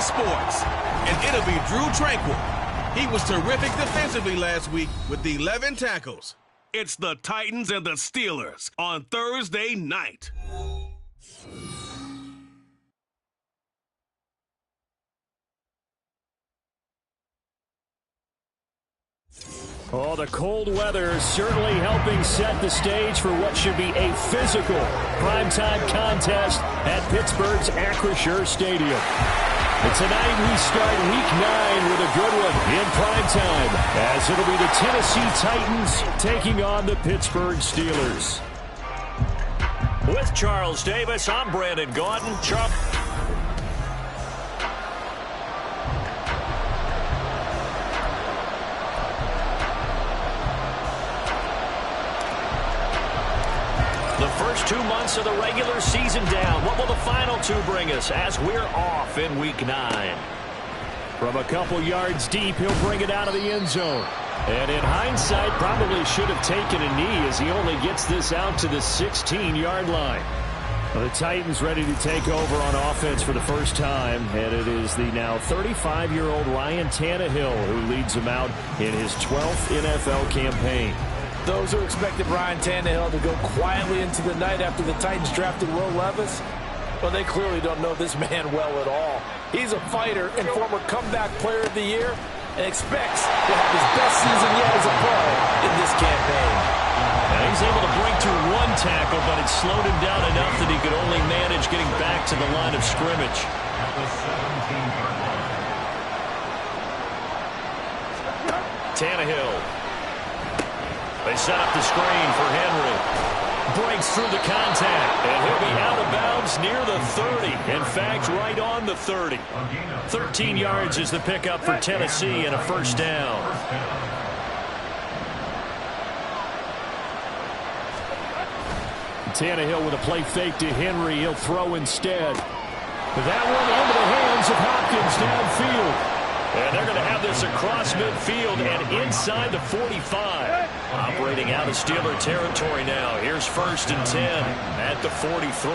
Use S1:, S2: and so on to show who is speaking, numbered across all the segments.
S1: Sports. And it'll be Drew Tranquil. He was terrific defensively last week with 11 tackles. It's the Titans and the Steelers on Thursday night.
S2: Oh, the cold weather is certainly helping set the stage for what should be a physical primetime contest at Pittsburgh's Acrisure Stadium. And tonight we start Week 9 with a good one in primetime, as it'll be the Tennessee Titans taking on the Pittsburgh Steelers. With Charles Davis, I'm Brandon Gaudin. Charles. The first 2 months of the regular season down. What will the final two bring us as we're off in Week 9? From a couple yards deep, he'll bring it out of the end zone. And in hindsight, probably should have taken a knee as he only gets this out to the 16-yard line. Well, the Titans ready to take over on offense for the first time, and it is the now 35-year-old Ryan Tannehill who leads them out in his 12th NFL campaign.
S3: Those who expected Ryan Tannehill to go quietly into the night after the Titans drafted Will Levis, well, they clearly don't know this man well at all. He's a fighter and former comeback player of the year and expects to have his best season yet as a pro in this campaign.
S2: Now he's able to break through one tackle, but it slowed him down enough that he could only manage getting back to the line of scrimmage. Tannehill. They set up the screen for Henry. Breaks through the contact, and he'll be out of bounds near the 30. In fact, right on the 30. 13 yards is the pickup for Tennessee and a first down. Tannehill with a play fake to Henry. He'll throw instead. That one into the hands of Hopkins downfield. And they're going to have this across midfield and inside the 45. Operating out of Steeler territory now. Here's 1st and 10 at the 43.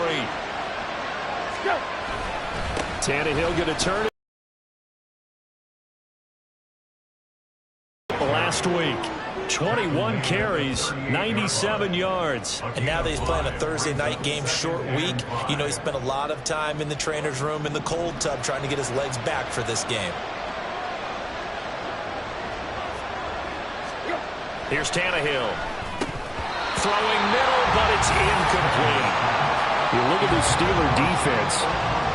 S2: Tannehill going to turn it. Last week, 21 carries, 97 yards.
S3: And now that he's playing a Thursday night game, short week, you know he spent a lot of time in the trainer's room in the cold tub trying to get his legs back for this game.
S2: Here's Tannehill. Throwing middle, but it's incomplete. You look at the Steeler defense.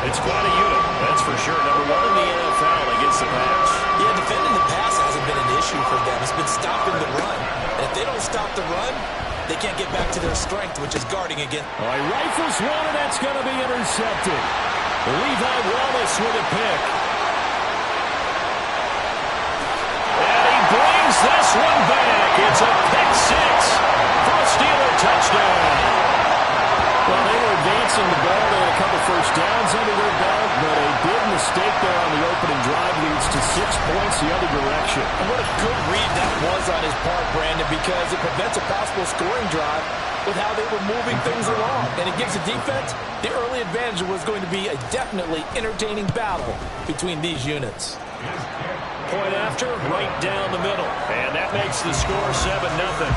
S2: It's quite a unit, that's for sure. #1 in the NFL against the pass.
S3: Yeah, defending the pass hasn't been an issue for them. It's been stopping the run. And if they don't stop the run, they can't get back to their strength, which is guarding again.
S2: All right, rifles one, and that's going to be intercepted. Levi Wallace with a pick. Brings this one back. It's a pick six for a Steeler touchdown. Well, they were advancing the ball. They had a couple first downs under their belt, but a big mistake there on the opening drive leads to 6 points the other direction.
S3: And what a good read that was on his part, Brandon, because it prevents a possible scoring drive with how they were moving things along. And it gives the defense the early advantage. Was going to be a definitely entertaining battle between these units.
S2: Point after, right down the middle. And that makes the score 7-0.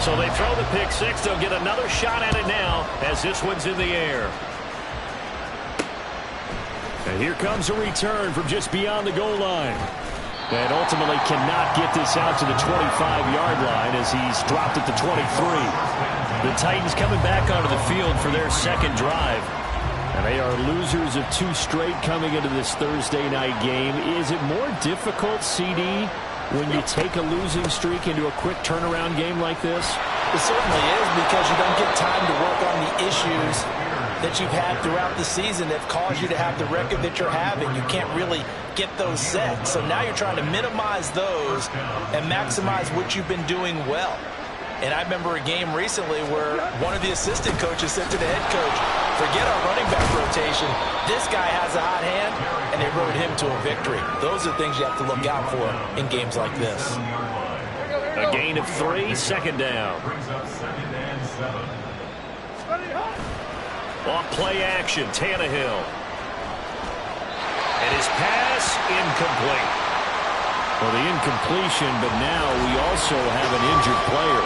S2: So they throw the pick six. They'll get another shot at it now as this one's in the air. And here comes a return from just beyond the goal line. And ultimately cannot get this out to the 25-yard line as he's dropped at the 23. The Titans coming back onto the field for their second drive. And they are losers of 2 straight coming into this Thursday night game. Is it more difficult, CD, when you take a losing streak into a quick turnaround game like this?
S3: It certainly is, because you don't get time to work on the issues that you've had throughout the season that caused you to have the record that you're having. You can't really get those set. So now you're trying to minimize those and maximize what you've been doing well. And I remember a game recently where one of the assistant coaches said to the head coach, forget our running back rotation. This guy has a hot hand, and they rode him to a victory. Those are things you have to look out for in games like this.
S2: A gain of 3, second down. On play action, Tannehill. And his pass incomplete. Well, the incompletion, but now we also have an injured player.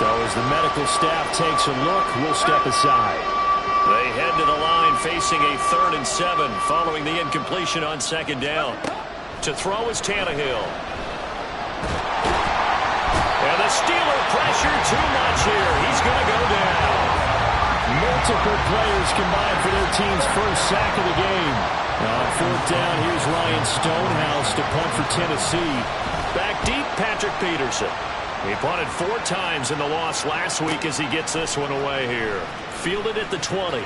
S2: So as the medical staff takes a look, we'll step aside. They head to the line facing a 3rd and 7 following the incompletion on 2nd down. To throw is Tannehill. And the Steeler pressure too much here. He's going to go down. Multiple players combined for their team's first sack of the game. On 4th down, here's Ryan Stonehouse to punt for Tennessee. Back deep, Patrick Peterson. He punted 4 times in the loss last week as he gets this one away here. Fielded at the 20.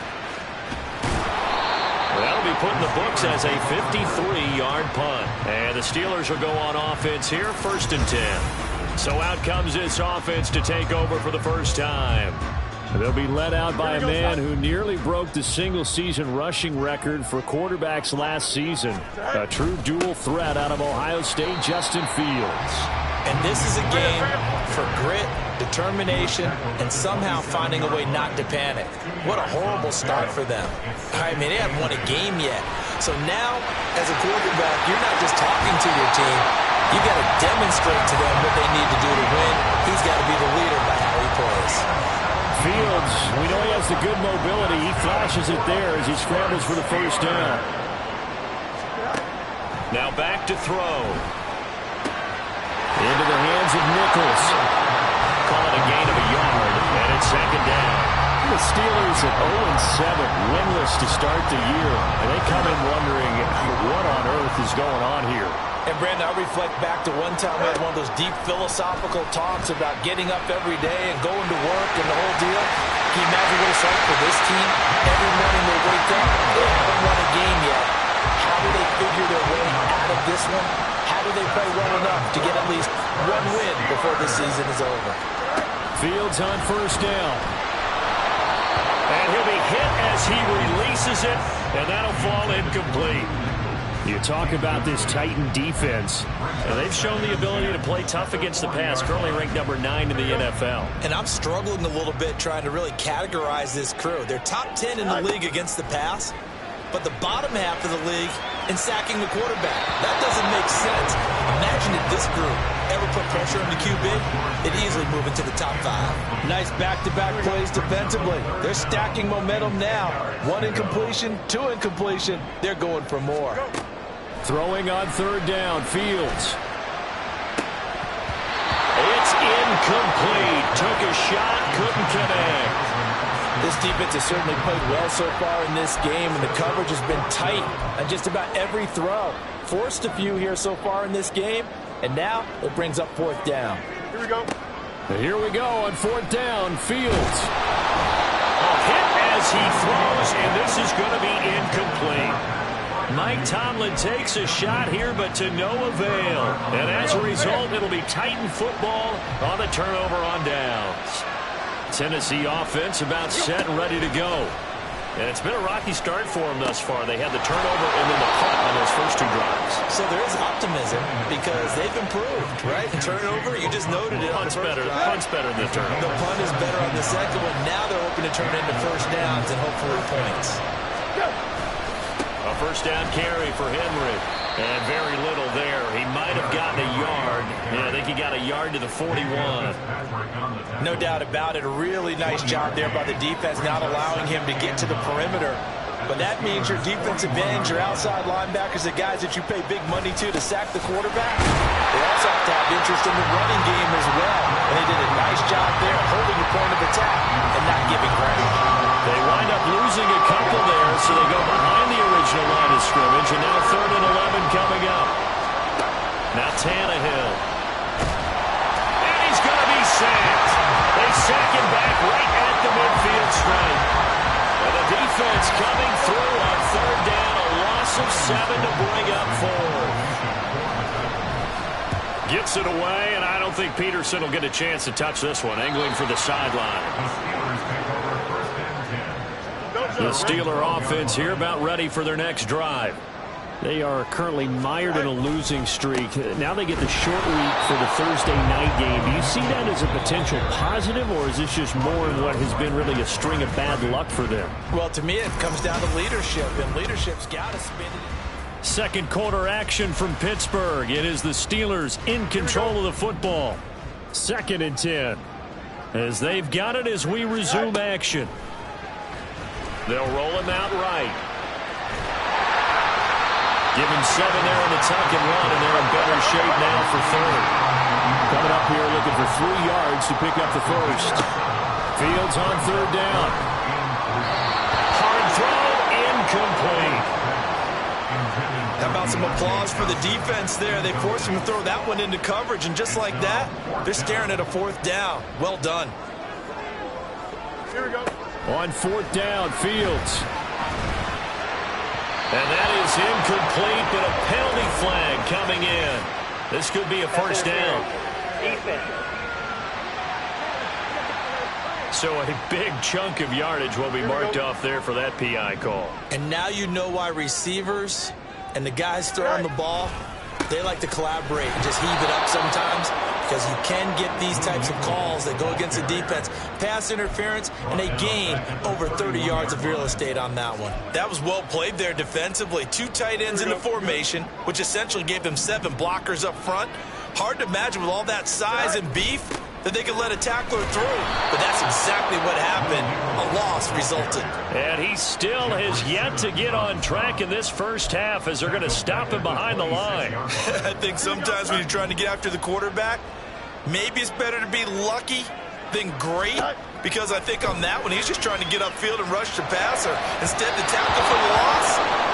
S2: That'll be put in the books as a 53-yard punt. And the Steelers will go on offense here, 1st and 10. So out comes this offense to take over for the first time. They'll be led out by a man who nearly broke the single-season rushing record for quarterbacks last season. A true dual threat out of Ohio State, Justin Fields.
S3: And this is a game for grit, determination, and somehow finding a way not to panic. What a horrible start for them. I mean, they haven't won a game yet. So now, as a quarterback, you're not just talking to your team. You've got to demonstrate to them what they need to do to win. He's got to be the leader by how he plays.
S2: Fields, we know he has the good mobility. He flashes it there as he scrambles for the first down. Now back to throw. Into the hands of Nichols. Call it a gain of a yard, and it's 2nd down. The Steelers at 0-7, winless to start the year. And they come in wondering what on earth is going on here.
S3: And, Brandon, I reflect back to one time we had one of those deep philosophical talks about getting up every day and going to work and the whole deal. Can you imagine what it's like for this team? Every morning they wake up, they haven't won a game yet. How do they figure their way out of this one? How do they play well enough to get at least one win before this season is over?
S2: Fields on 1st down. And he'll be hit as he releases it, and that'll fall incomplete. You talk about this Titan defense. They've shown the ability to play tough against the pass, currently ranked number 9 in the NFL.
S3: And I'm struggling a little bit trying to really categorize this crew. They're top 10 in the league against the pass, but the bottom half of the league in sacking the quarterback. That doesn't make sense. Imagine if this group ever put pressure on the QB, it'd easily move into the top 5. Nice back-to-back plays defensively. They're stacking momentum now. 1 incompletion, 2 incompletion. They're going for more.
S2: Throwing on 3rd down, Fields. It's incomplete. Took a shot, couldn't connect.
S3: This defense has certainly played well so far in this game, and the coverage has been tight on just about every throw. Forced a few here so far in this game, and now it brings up 4th down.
S4: Here we go.
S2: And here we go on 4th down, Fields. A hit as he throws, and this is going to be incomplete. Mike Tomlin takes a shot here, but to no avail. And as a result, it'll be Titan football on the turnover on downs. Tennessee offense about set and ready to go. And it's been a rocky start for them thus far. They had the turnover and then the punt on those first 2 drives.
S3: So there is optimism because they've improved, right? Turnover, you just noted it.
S2: Punt's better. Punt's better than the turnover.
S3: The punt is better on the second one. Now they're hoping to turn it into first downs and hopefully points.
S2: A first down carry for Henry. And very little there. He might have gotten a yard. Yeah, I think he got a yard to the 41.
S3: No doubt about it. A really nice job there by the defense, not allowing him to get to the perimeter. But that means your defensive ends, your outside linebackers, the guys that you pay big money to sack the quarterback, they also have to have interest in the running game as well. And they did a nice job there holding the point of attack and not giving ground.
S2: They wind up losing a couple there, so they go behind the original line of scrimmage, and now 3rd and 11 coming up. Now Tannehill. And he's going to be sacked. They sack him back right at the midfield stripe. And the defense coming through on 3rd down, a loss of 7 to bring up 4. Gets it away, and I don't think Peterson will get a chance to touch this one, angling for the sideline. The Steeler offense here about ready for their next drive. They are currently mired in a losing streak. Now they get the short week for the Thursday night game. Do you see that as a potential positive, or is this just more in what has been really a string of bad luck for them?
S3: Well, to me, it comes down to leadership, and leadership's got to spin it.
S2: Second quarter action from Pittsburgh. It is the Steelers in control of the football. 2nd and 10. As they've got it as we resume action. They'll roll him out right. Give him 7 there in the tuck and run, and they're in better shape now for 3rd. Coming up here looking for 3 yards to pick up the first. Fields on 3rd down. Hard throw, incomplete.
S3: How about some applause for the defense there? They forced him to throw that one into coverage, and just like that, they're staring at a 4th down. Well done.
S4: Here we go.
S2: On 4th down, Fields. And that is incomplete, but a penalty flag coming in. This could be a first down. So a big chunk of yardage will be marked off there for that PI call.
S3: And now you know why receivers and the guys throwing the ball, they like to collaborate and just heave it up sometimes, because you can get these types of calls that go against the defense. Pass interference, and they gain over 30 yards of real estate on that one. That was well played there defensively. 2 tight ends in the formation, which essentially gave them 7 blockers up front. Hard to imagine with all that size and beef that they could let a tackler through. But that's exactly what happened. A loss resulted.
S2: And he still has yet to get on track in this first half, as they're going to stop him behind the line.
S3: I think sometimes when you're trying to get after the quarterback, maybe it's better to be lucky than great, because I think on that one, he's just trying to get upfield and rush the passer instead to tackle for the loss.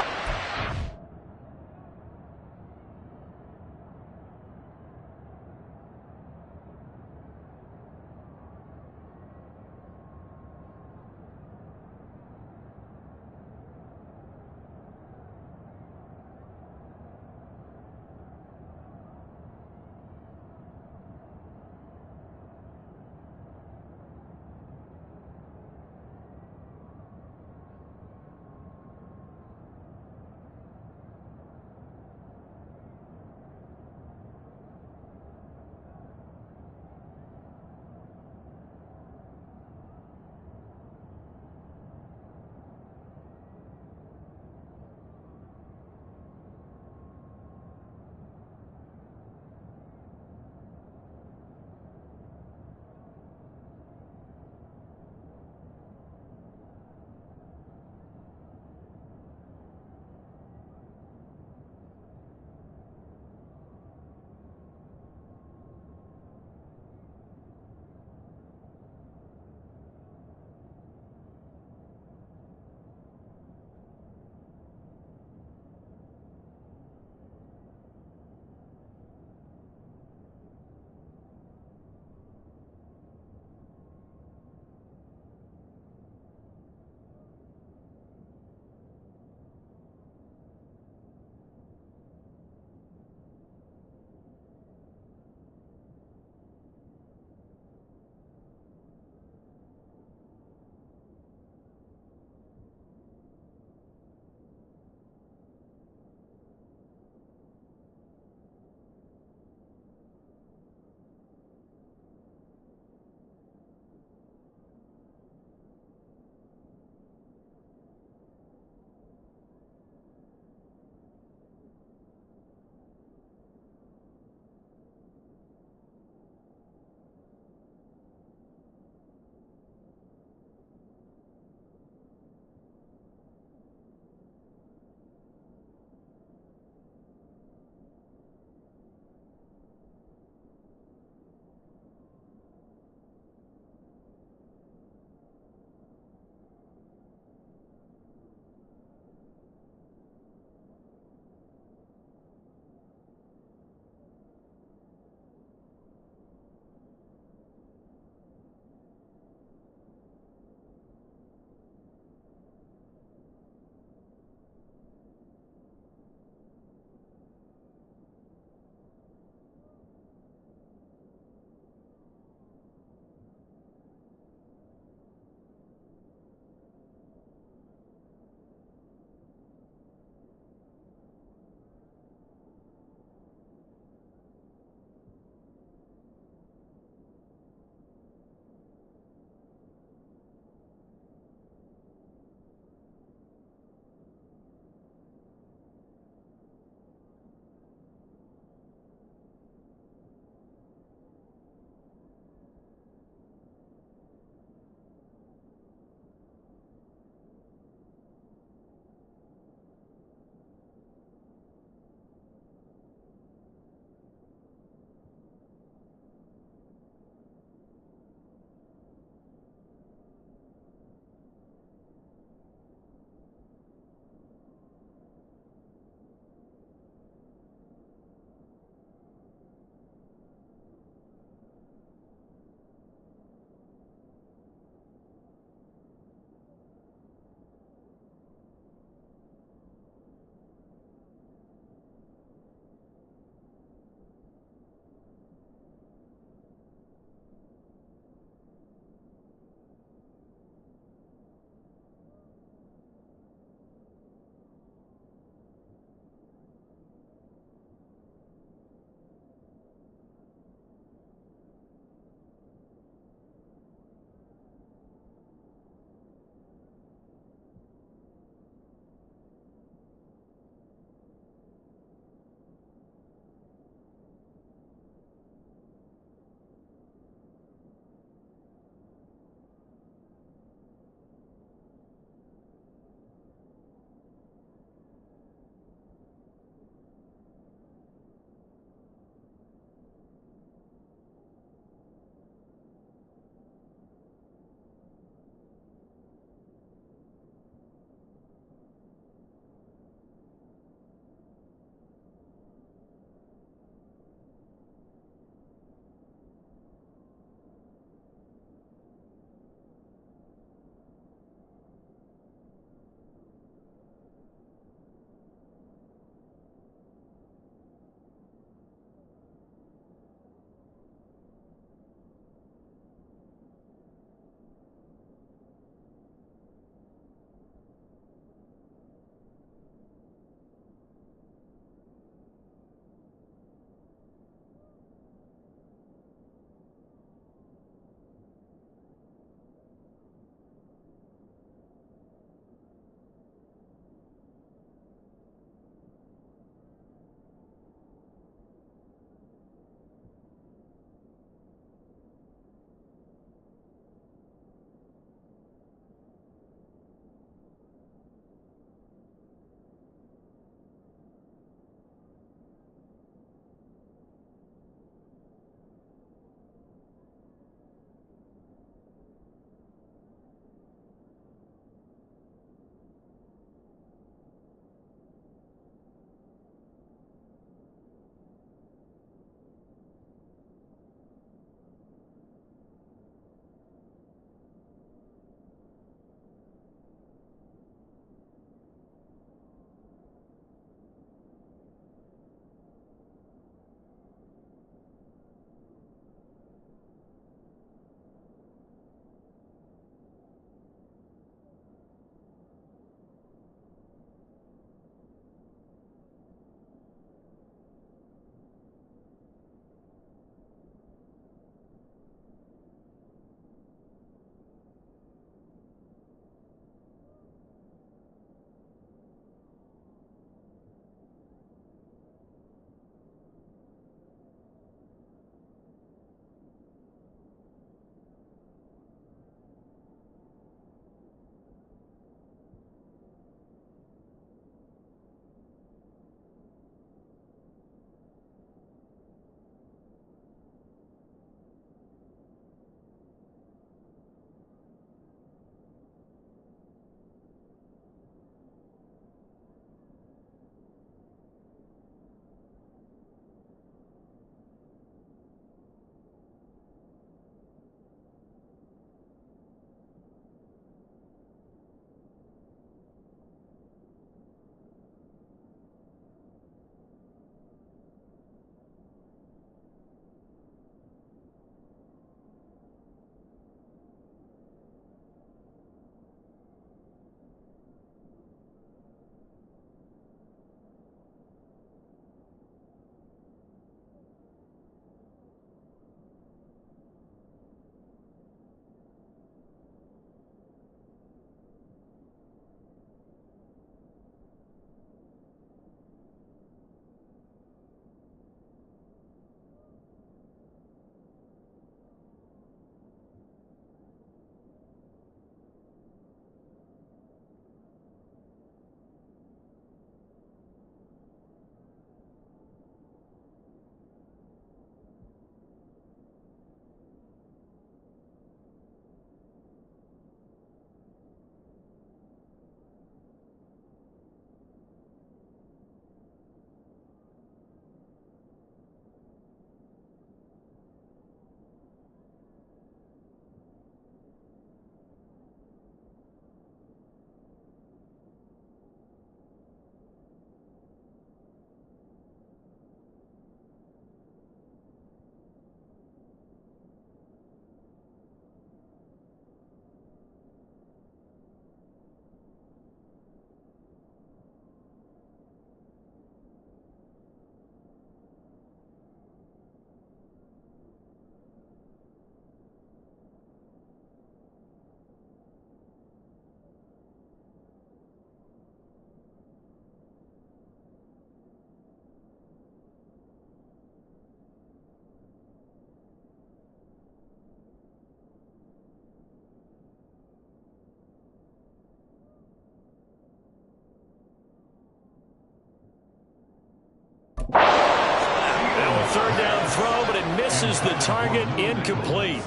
S2: misses the target, incomplete.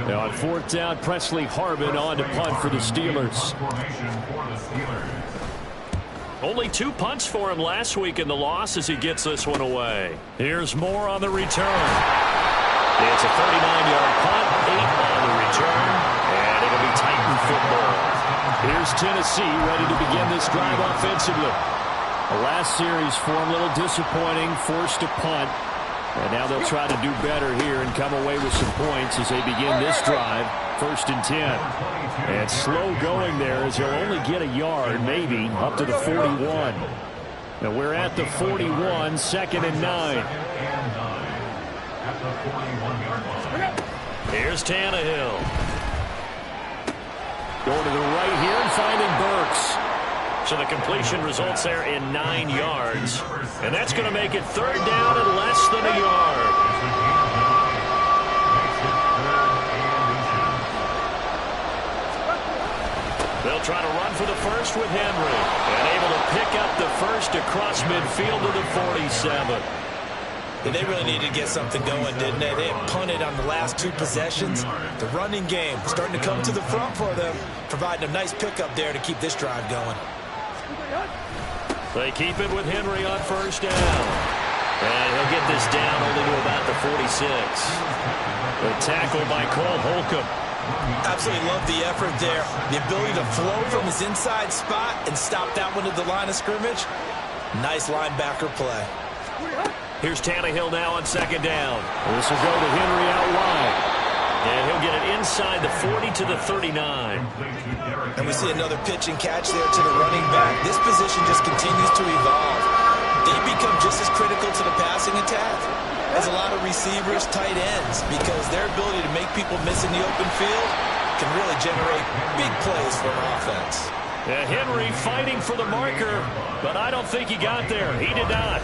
S2: Now on fourth down, Presley Harvin on to punt for the Steelers. Only 2 punts for him last week in the loss as he gets this one away. Here's Moore on the return. It's a 39-yard punt, 8 on the return, and it'll be Titan football. Here's Tennessee ready to begin this drive offensively. The last series for him, a little disappointing, forced to punt. And now they'll try to do better here and come away with some points as they begin this drive. 1st and 10. And slow going there as he'll only get a yard, maybe, up to the 41. Now we're at the 41, 2nd and 9. Here's Tannehill. Going to the right here and finding Burks. So the completion results there in 9 yards. And that's going to make it 3rd down and less than a yard. They'll try to run for the first with Henry. And able to pick up the first across midfield to the 47.
S3: They really needed to get something going, didn't they? They had punted on the last 2 possessions. The running game starting to come to the front for them, providing a nice pickup there to keep this drive going.
S2: They keep it with Henry on 1st down. And he'll get this down only to about the 46. The tackle by Cole Holcomb.
S3: Absolutely love the effort there. The ability to flow from his inside spot and stop that one at the line of scrimmage. Nice linebacker play.
S2: Here's Tannehill now on 2nd down. This will go to Henry out wide. And he'll get it inside the 40 to the 39.
S3: And we see another pitch and catch there to the running back. This position just continues to evolve. They become just as critical to the passing attack as a lot of receivers, tight ends, because their ability to make people miss in the open field can really generate big plays for an offense.
S2: Henry fighting for the marker, but I don't think he got there. He did not.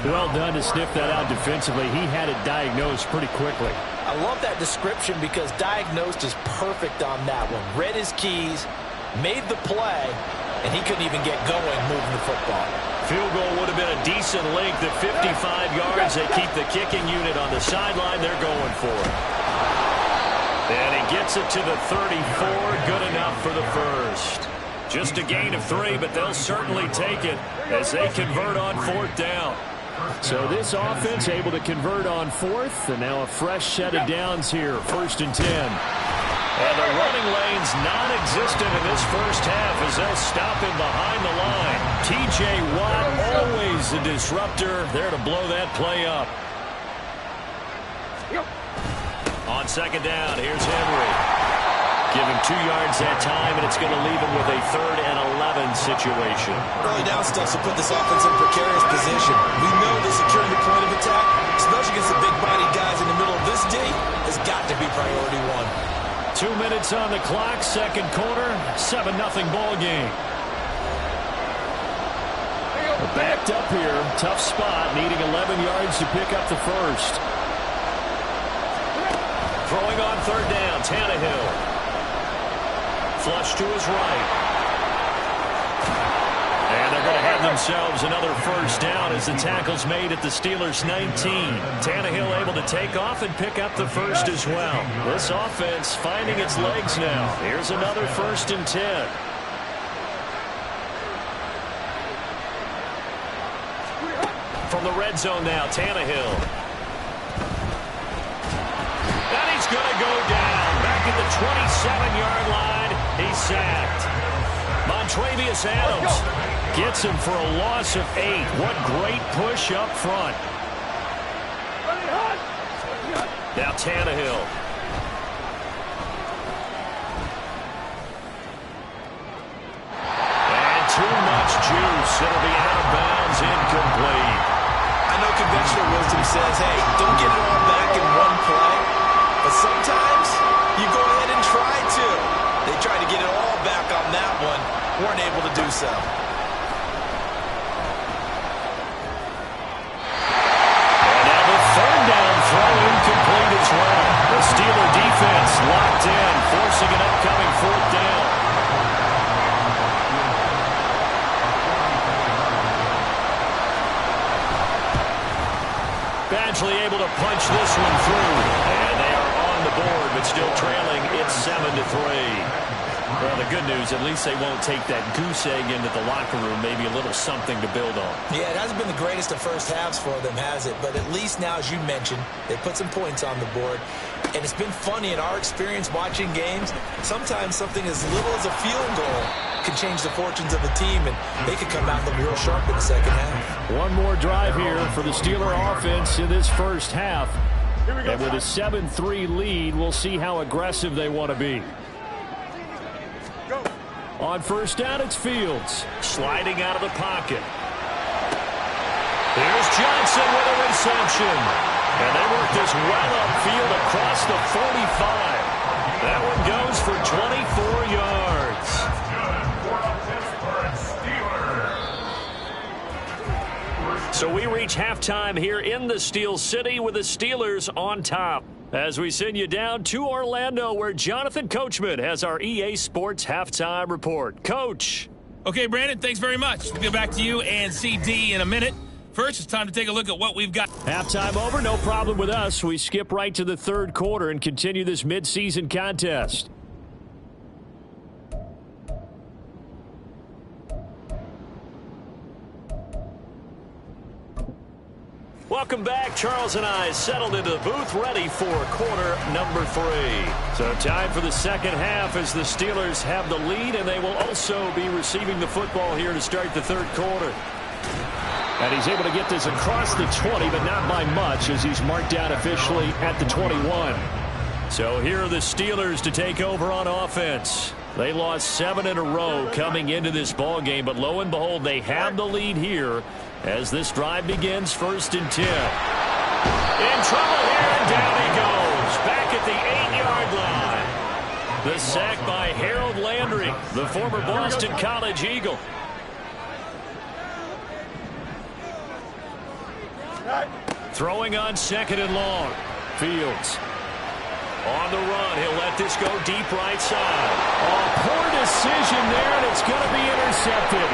S2: Well done to sniff that out defensively. He had it diagnosed pretty quickly.
S3: I love that description because diagnosed is perfect on that one. Read his keys, made the play, and he couldn't even get going moving the football.
S2: Field goal would have been a decent length at 55 yards. They keep the kicking unit on the sideline. They're going for it. And he gets it to the 34. Good enough for the first. Just a gain of 3, but they'll certainly take it as they convert on 4th down. So this offense able to convert on 4th, and now a fresh set of downs here, 1st and 10. And the running lane's non-existent in this first half as they'll stop him behind the line. T.J. Watt, always a disruptor, there to blow that play up. On 2nd down, here's Henry. Give him 2 yards that time, and it's going to leave him with a 3rd and 11 situation.
S3: Early down stuff to put this offense in precarious position. We know that securing the point of attack, especially against the big-bodied guys in the middle of this D, has got to be priority 1.
S2: 2 minutes on the clock, 2nd quarter, 7-0 ball game. Backed up here, tough spot, needing 11 yards to pick up the first. Throwing on 3rd down, Tannehill. Flush to his right. And they're going to have themselves another 1st down as the tackle's made at the Steelers' 19. Tannehill able to take off and pick up the first as well. This offense finding its legs now. Here's another 1st and 10. From the red zone now, Tannehill. And he's going to go down back at the 27-yard line. He's sacked. Montrevious Adams gets him for a loss of 8. What great push up front. Now Tannehill. And too much juice. It'll be out of bounds, incomplete.
S3: I know conventional wisdom says, hey, don't get it all back in one play. But sometimes you go ahead and try to. They tried to get it all back on that one. Weren't able to do so.
S2: And now the 3rd down throw incomplete as well. The Steeler defense locked in, forcing an upcoming 4th down. Bad eventually able to punch this one through. And they are on the board, but still trailing. It's 7-3. Well, the good news, at least they won't take that goose egg into the locker room. Maybe a little something to build on.
S3: Yeah, it hasn't been the greatest of first halves for them, has it? But at least now, as you mentioned, they put some points on the board. And it's been funny in our experience watching games. Sometimes something as little as a field goal can change the fortunes of a team, and they could come out looking real sharp in the second half.
S2: One more drive here for the Steeler offense in this first half. And with a 7-3 lead, we'll see how aggressive they want to be. On first down, it's Fields. Sliding out of the pocket. Here's Johnson with a reception. And they work this well upfield across the 45. That one goes for 24 yards. So we reach halftime here in the Steel City with the Steelers on top. As we send you down to Orlando, where Jonathan Coachman has our EA Sports Halftime Report. Coach.
S5: Okay, Brandon, thanks very much. We'll get back to you and CD in a minute. First, it's time to take a look at what we've got.
S2: Halftime over, no problem with us. We skip right to the third quarter and continue this midseason contest. Welcome back. Charles and I settled into the booth, ready for quarter number 3. So time for the second half as the Steelers have the lead, and they will also be receiving the football here to start the third quarter. And he's able to get this across the 20, but not by much, as he's marked down officially at the 21. So here are the Steelers to take over on offense. They lost 7 in a row coming into this ball game, but lo and behold, they have the lead here as this drive begins. 1st and 10. In trouble here, and down he goes. Back at the 8-yard line. The sack by Harold Landry, the former Boston College Eagle. Throwing on 2nd and long. Fields. On the run, he'll let this go deep right side. Oh, poor decision there, and it's going to be intercepted.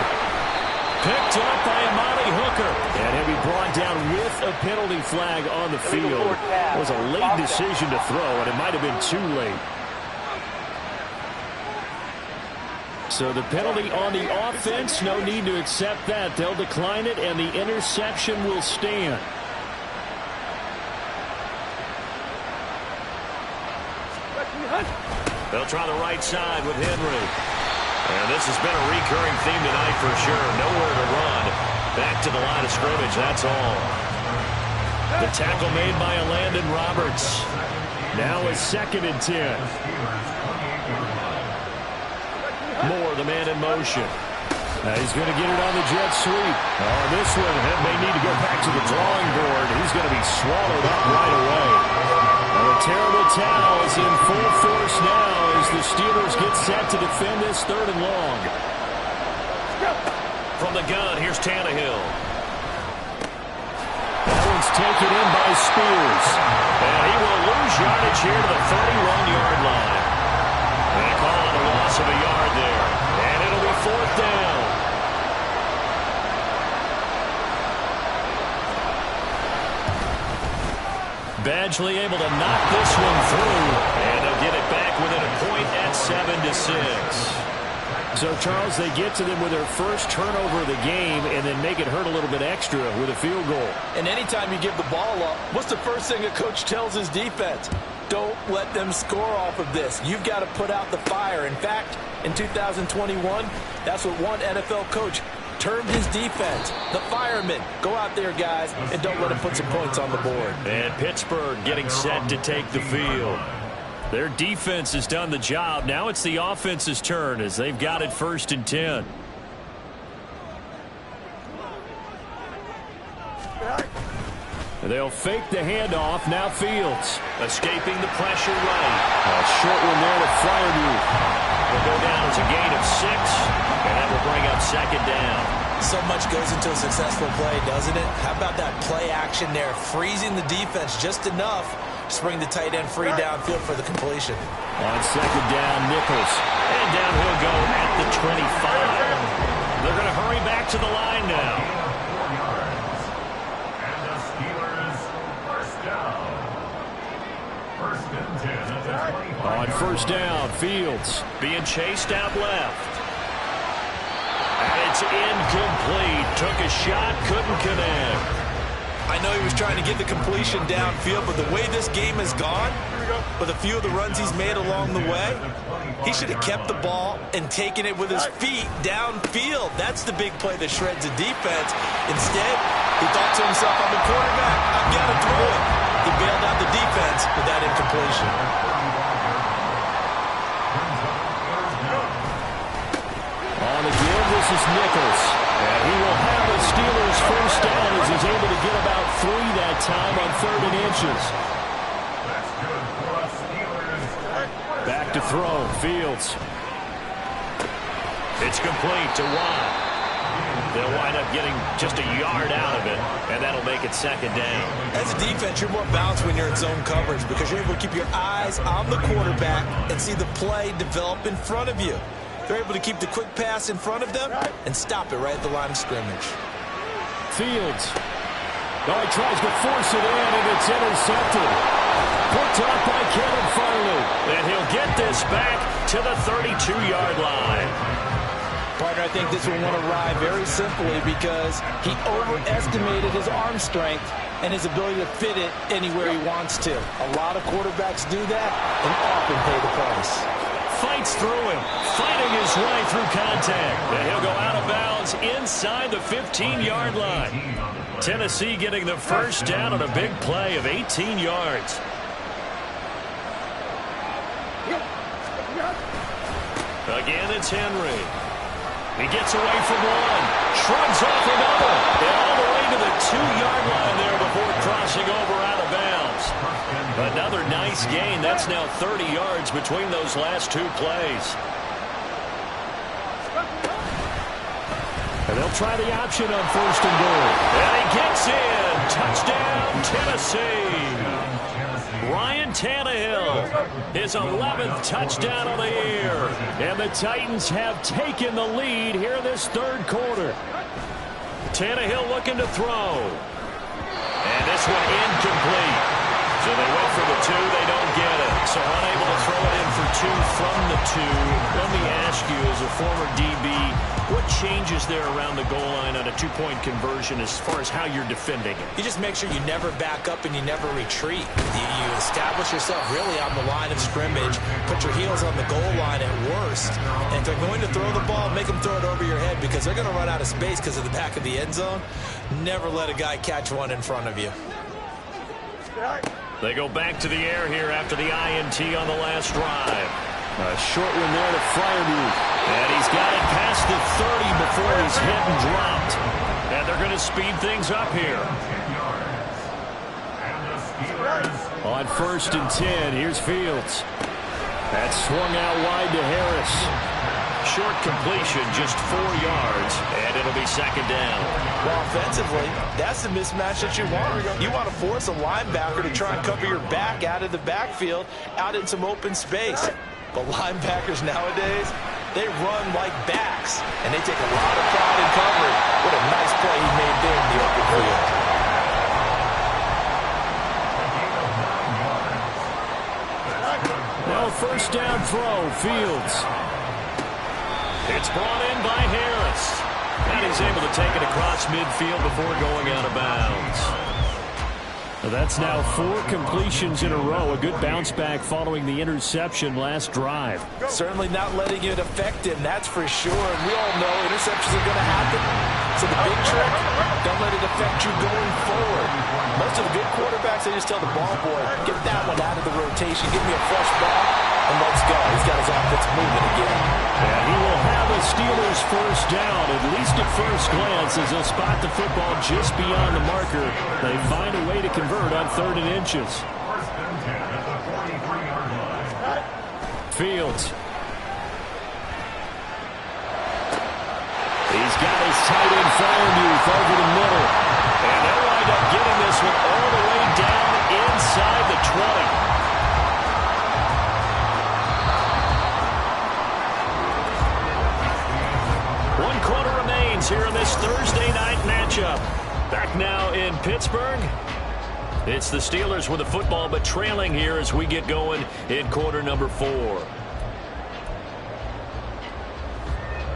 S2: Picked up by Amani Hooker. And he'll be brought down with a penalty flag on the field. It was a late decision to throw, and it might have been too late. So the penalty on the offense, no need to accept that. They'll decline it, and the interception will stand. They'll try the right side with Henry. And this has been a recurring theme tonight for sure. Nowhere to run. Back to the line of scrimmage, that's all. The tackle made by Landon Roberts. Now a 2nd and 10. Moore, the man in motion. He's going to get it on the jet sweep. On this one, he may need to go back to the drawing board. He's going to be swallowed up right away. And a terrible towel is in full force now as the Steelers get set to defend this 3rd and long. From the gun, here's Tannehill. That one's taken in by Spears. And he will lose yardage here to the 31-yard line. And a call on a loss of a yard there. And it'll be 4th down. Badgley able to knock this one through, and they'll get it back within a point at 7-6. So, Charles, they get to them with their first turnover of the game and then make it hurt a little bit extra with a field goal.
S3: And anytime you give the ball up, what's the first thing a coach tells his defense? Don't let them score off of this. You've got to put out the fire. In fact, in 2021, that's what one NFL coach termed his defense, the firemen. Go out there, guys, and don't let them put some points on the board.
S2: And Pittsburgh getting set to take the field. Their defense has done the job. Now it's the offense's turn as they've got it 1st and 10. They'll fake the handoff. Now Fields. Escaping the pressure right. A short one there to Freiermuth. Will go down as a gain of 6, and that will bring up 2nd down.
S3: So much goes into a successful play, doesn't it? How about that play action there, freezing the defense just enough to bring the tight end free downfield for the completion.
S2: On 2nd down, Nichols. And down he'll go at the 25. They're going to hurry back to the line now. first down. Fields being chased out left. And it's incomplete. Took a shot, couldn't connect.
S3: I know he was trying to get the completion downfield, but the way this game has gone, with a few of the runs he's made along the way, he should have kept the ball and taken it with his feet downfield. That's the big play that shreds a defense. Instead, he thought to himself, I'm the quarterback, I've got to throw it. He bailed out the defense with that incompletion.
S2: On the give, this is Nichols. And he will have the Steelers first down as he's able to get about 3 that time on 3rd and inches. Back to throw, Fields. It's complete to Watt. They'll wind up getting just a yard out of it, and that'll make it 2nd down.
S3: As a defense, you're more balanced when you're in zone coverage because you're able to keep your eyes on the quarterback and see the play develop in front of you. They're able to keep the quick pass in front of them and stop it right at the line of scrimmage.
S2: Fields. Oh, he tries to force it in, and it's intercepted. Picked up by Kevin Farley. And he'll get this back to the 32-yard line.
S3: Partner, I think this one won't arrive very simply because he overestimated his arm strength and his ability to fit it anywhere he wants to. A lot of quarterbacks do that and often pay the price.
S2: Fights through him, fighting his way through contact. And he'll go out of bounds inside the 15-yard line. Tennessee getting the first down on a big play of 18 yards. Again, it's Henry. He gets away from one, shrugs off another, and all the way to the 2-yard line there before crossing over out of bounds. Another nice gain. That's now 30 yards between those last 2 plays. And they'll try the option on 1st and goal. And he gets in. Touchdown, Tennessee. Ryan Tannehill, his 11th touchdown of the year. And the Titans have taken the lead here in this 3rd quarter. Tannehill looking to throw. And this one incomplete. So they went for the 2, they don't get it. So unable to throw it in for 2 from the 2. Let me ask you, as a former DB, what changes there around the goal line on a 2-point conversion as far as how you're defending it?
S3: You just make sure you never back up and you never retreat. You establish yourself really on the line of scrimmage, put your heels on the goal line at worst. And if they're going to throw the ball, make them throw it over your head because they're going to run out of space because of the back of the end zone. Never let a guy catch one in front of you.
S2: They go back to the air here after the INT on the last drive. A short one there to Freiermuth. And he's got it past the 30 before he's hit and dropped. And they're going to speed things up here. On 1st and 10, here's Fields. That's swung out wide to Harris. Short completion, just 4 yards, and it'll be 2nd down.
S3: Well, offensively, that's the mismatch that you want. You want to force a linebacker to try and cover your back out of the backfield, out in some open space. But linebackers nowadays, they run like backs, and they take a lot of pride in covering. What a nice play he made there in the open field.
S2: Well, 1st down throw, Fields. It's brought in by Harris. And he's able to take it across midfield before going out of bounds. Well, that's now 4 completions in a row. A good bounce back following the interception last drive.
S3: Certainly not letting it affect him, that's for sure. And we all know interceptions are going to happen. So the big trick, don't let it affect you going forward. Most of the good quarterbacks, they just tell the ball boy, get that one out of the rotation, give me a fresh ball, and let's go. He's got his offense moving again.
S2: And he will have the Steelers first down, at least at first glance, as they'll spot the football just beyond the marker. They find a way to convert on 3rd and inches. Fields. He's got his tight end Freiermuth over the middle. And they'll wind up getting this one all the way down inside the 20. Here in this Thursday night matchup. Back now in Pittsburgh. It's the Steelers with the football, but trailing here as we get going in quarter number 4.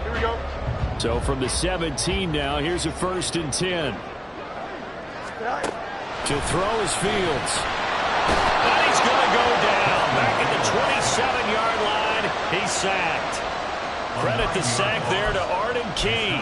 S4: Here we go.
S2: So from the 17 now, here's a 1st and 10. To throw is Fields. And he's going to go down. Back at the 27-yard line, he's sacked. Credit the sack there to Arden Key.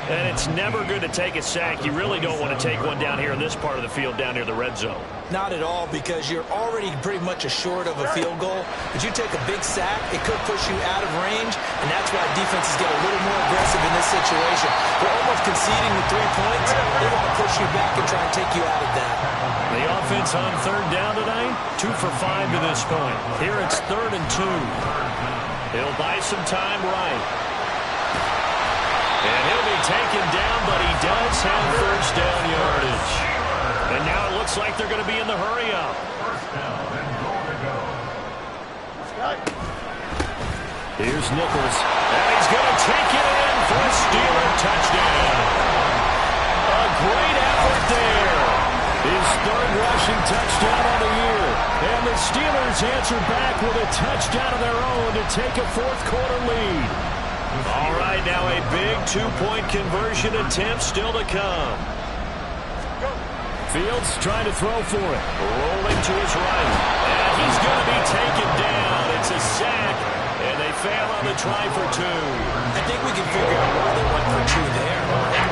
S2: And it's never good to take a sack. You really don't want to take one down here in this part of the field, down near the red zone.
S3: Not at all, because you're already pretty much assured of a field goal. But you take a big sack, it could push you out of range, and that's why defenses get a little more aggressive in this situation. They're almost conceding the 3 points. They want to push you back and try and take you out of that.
S2: The offense on 3rd down tonight, 2 for 5 to this point. Here it's 3rd and 2. He'll buy some time right. And he'll be taken down, but he does have 1st down yardage. And now it looks like they're going to be in the hurry-up. Here's Nichols. And he's going to take it in for a Steeler touchdown. A great effort there. His 3rd rushing touchdown on the year. And the Steelers answer back with a touchdown of their own to take a 4th quarter lead. All right, now a big 2-point conversion attempt still to come. Fields trying to throw for it. Rolling to his right. And he's going to be taken down. It's a sack. And they fail on the try for 2.
S3: I think we can figure out why they went for 2 there.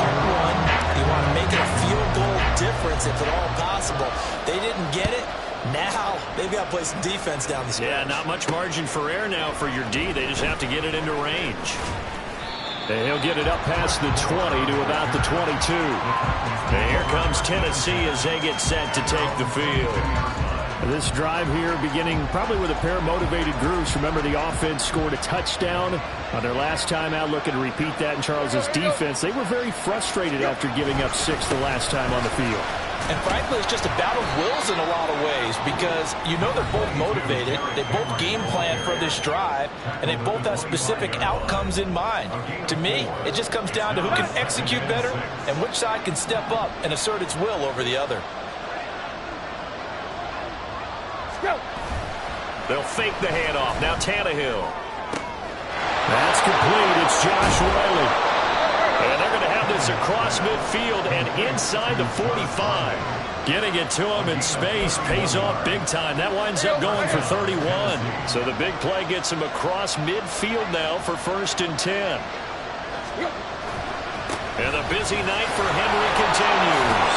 S3: On 1, you want to make it a field goal difference if at all possible. They didn't get it. Now they've got to play some defense down the stretch.
S2: Yeah, not much margin for error now for your D. They just have to get it into range. And he'll get it up past the 20 to about the 22. And here comes Tennessee as they get set to take the field. This drive here beginning probably with a pair of motivated groups. Remember, the offense scored a touchdown on their last time out. Looking to repeat that in Charles's defense. They were very frustrated after giving up 6 the last time on the field.
S3: And frankly, it's just a battle of wills in a lot of ways, because you know they're both motivated, they both game plan for this drive, and they both have specific outcomes in mind. To me, it just comes down to who can execute better and which side can step up and assert its will over the other.
S2: They'll fake the handoff. Now Tannehill. That's complete. It's Josh Riley. And they're going to have this across midfield and inside the 45. Getting it to him in space pays off big time. That winds up going for 31. So the big play gets him across midfield now for 1st and 10. And the busy night for Henry continues.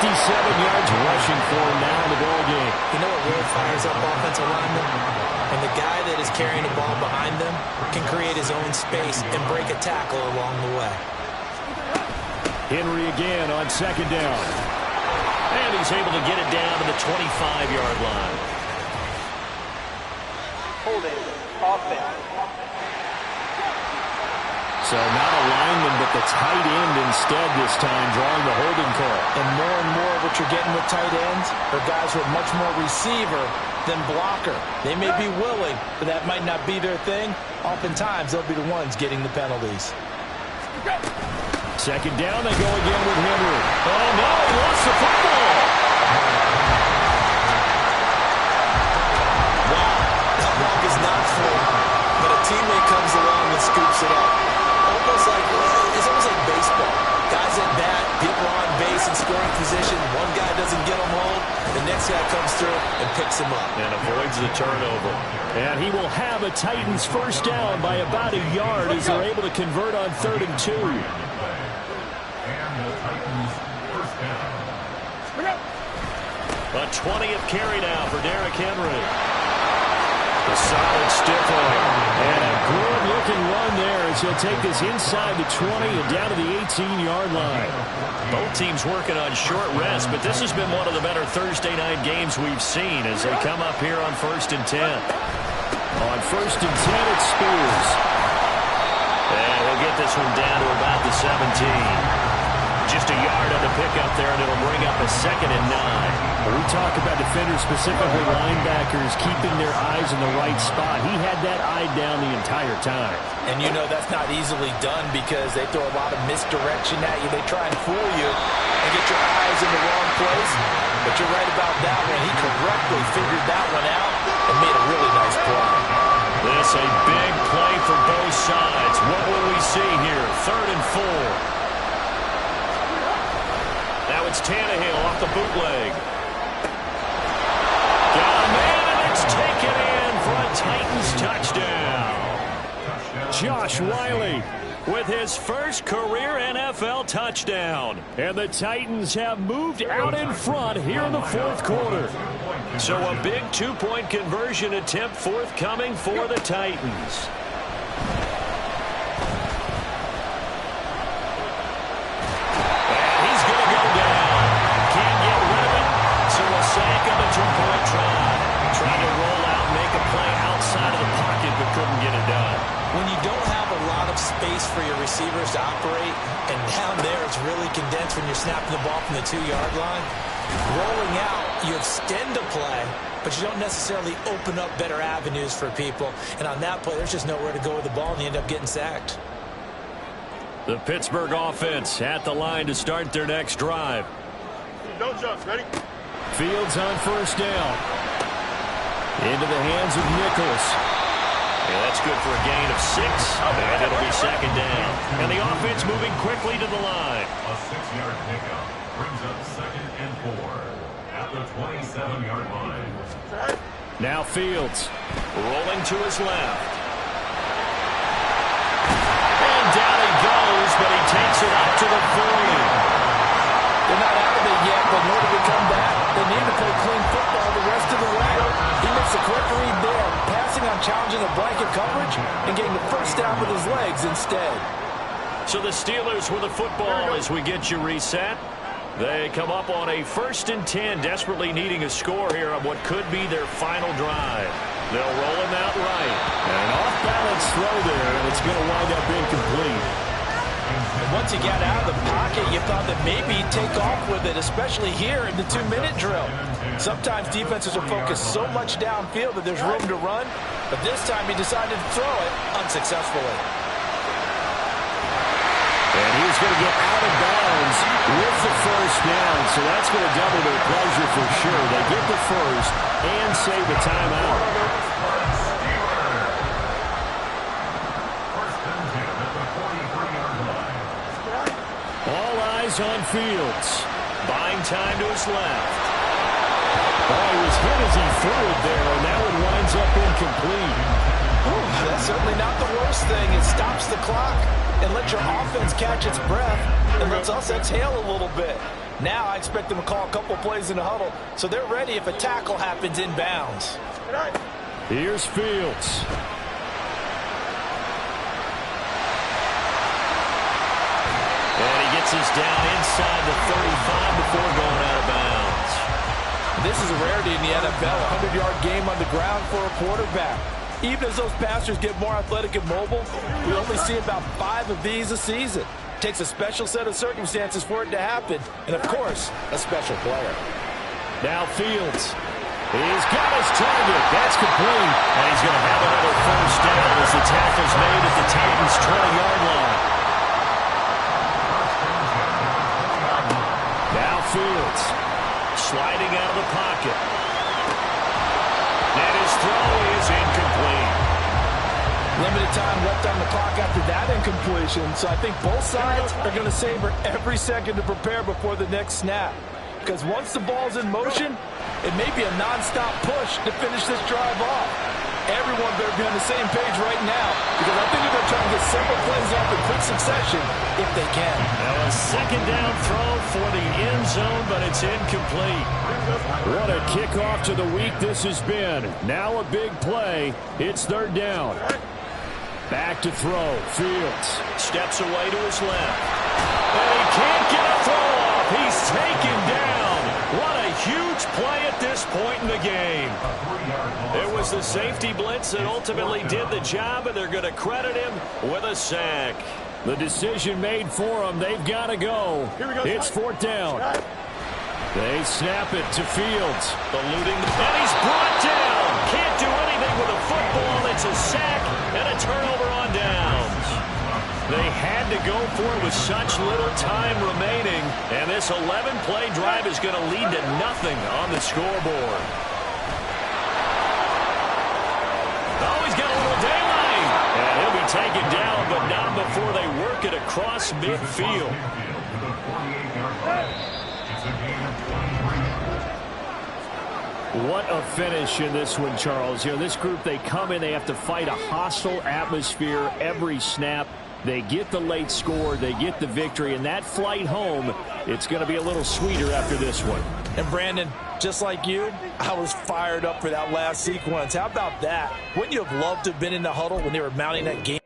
S2: 57 yards rushing for him now in the ball game.
S3: You know what really fires up offensive linemen? When the guy that is carrying the ball behind them can create his own space and break a tackle along the way.
S2: Henry again on 2nd down. And he's able to get it down to the 25-yard line.
S6: Holding offense.
S2: So not a lineman, but the tight end instead this time, drawing the holding call.
S3: And more what you're getting with tight ends are guys who are much more receiver than blocker. They may be willing, but that might not be their thing. Oftentimes, they'll be the ones getting the penalties.
S2: 2nd down, they go again with Henry. Oh, no, he lost the football.
S3: Wow, that block is not full, but a teammate comes along and scoops it up. It's almost like baseball. Guys at bat, people on base in scoring position. One guy doesn't get them home. The next guy comes through and picks him up.
S2: And avoids the turnover. And he will have a Titans 1st down by about a yard as they're able to convert on 3rd and 2. A 20th carry now for Derrick Henry. A solid stiff arm. And a good-looking run there as he'll take this inside the 20 and down to the 18-yard line. Both teams working on short rest, but this has been one of the better Thursday night games we've seen as they come up here on 1st and 10. On 1st and 10, it's Spears. And he'll get this one down to about the 17. Just a yard on the pickup there, and it'll bring up a 2nd and 9. When we talk about defenders, specifically linebackers, keeping their eyes in the right spot, he had that eye down the entire time.
S3: And you know that's not easily done because they throw a lot of misdirection at you. They try and fool you and get your eyes in the wrong place. But you're right about that one. He correctly figured that one out and made a really nice play.
S2: This a big play for both sides. What will we see here? 3rd and 4. Now it's Tannehill off the bootleg. Got a man, and it's taken in for a Titans touchdown. Josh Wiley with his first career NFL touchdown. And the Titans have moved out in front here in the 4th quarter. So a big 2-point conversion attempt forthcoming for the Titans. And he's going to go down. Can't get rid of it. So a sack of the 2-point try. Trying to roll out, make a play outside of the pocket, but couldn't get it done.
S3: When you don't have a lot of space for your receivers to operate, and down there it's really condensed when you're snapping the ball from the 2-yard line, rolling out, you extend a play, but you don't necessarily open up better avenues for people. And on that play, there's just nowhere to go with the ball, and you end up getting sacked.
S2: The Pittsburgh offense at the line to start their next drive.
S4: No jumps, ready?
S2: Fields on 1st down. Into the hands of Nichols. Yeah, that's good for a gain of 6, and it'll be 2nd down. And the offense moving quickly to the line.
S7: A 6-yard pickup brings up 2nd and 4 at the 27-yard line.
S2: Now Fields rolling to his left. And down he goes, but he takes it up to the 40.
S3: They're not out of it yet, but in order to come back, they need to play clean football the rest of the way. He makes a quick read there, passing on challenging the blanket coverage and getting the first down with his legs instead.
S2: So the Steelers with the football as we get you reset. They come up on a 1st and 10, desperately needing a score here on what could be their final drive. They'll roll him out right. And an off-balance throw there, and it's going to wind up incomplete.
S3: Once he got out of the pocket, you thought that maybe he'd take off with it, especially here in the 2-minute drill. Sometimes defenses are focused so much downfield that there's room to run, but this time he decided to throw it unsuccessfully.
S2: And he's going to get out of bounds with the 1st down, so that's going to double their pleasure for sure. They get the 1st and save the timeout. On Fields, buying time to his left. Oh, he was hit as he threw it there, and now it winds up incomplete.
S3: That's certainly not the worst thing. It stops the clock and lets your offense catch its breath and lets us exhale a little bit. Now I expect them to call a couple plays in the huddle, so they're ready if a tackle happens in bounds.
S2: Here's Fields. Is down inside the 35 before going out of bounds.
S3: This is a rarity in the NFL, a 100-yard game on the ground for a quarterback. Even as those passers get more athletic and mobile, we only see about 5 of these a season. It takes a special set of circumstances for it to happen, and of course, a special player.
S2: Now Fields. He's got his target. That's complete. And he's going to have another 1st down as the tackle's made at the Titans' 20-yard line. Fields sliding out of the pocket. And his throw is incomplete.
S3: Limited time left on the clock after that incompletion, so I think both sides are going to savor every second to prepare before the next snap. Because once the ball's in motion, it may be a nonstop push to finish this drive off. Everyone better be on the same page right now, because I think they're going to try and get several plays off in quick succession if they can.
S2: Now a 2nd down throw for the end zone, but it's incomplete. What a kickoff to the week this has been. Now a big play. It's 3rd down. Back to throw. Fields steps away to his left. And he can't get a throw off. He's taken down. What a huge play at this point in the game. It was the safety blitz that ultimately did the job, and they're going to credit him with a sack. The decision made for them. They've got to go. It's 4th down. They snap it to Fields. Eluding, and he's brought down. Can't do anything with a football. It's a sack and a turnover on downs. They had to go for it with such little time remaining, and this 11-play drive is going to lead to nothing on the scoreboard. Oh, he's got a little daylight. And he'll be taken down, but not before they work it across midfield. What a finish in this one, Charles. You know, this group, they come in, they have to fight a hostile atmosphere every snap. They get the late score, they get the victory, and that flight home, it's going to be a little sweeter after this one.
S3: And Brandon, just like you, I was fired up for that last sequence. How about that? Wouldn't you have loved to have been in the huddle when they were mounting that game?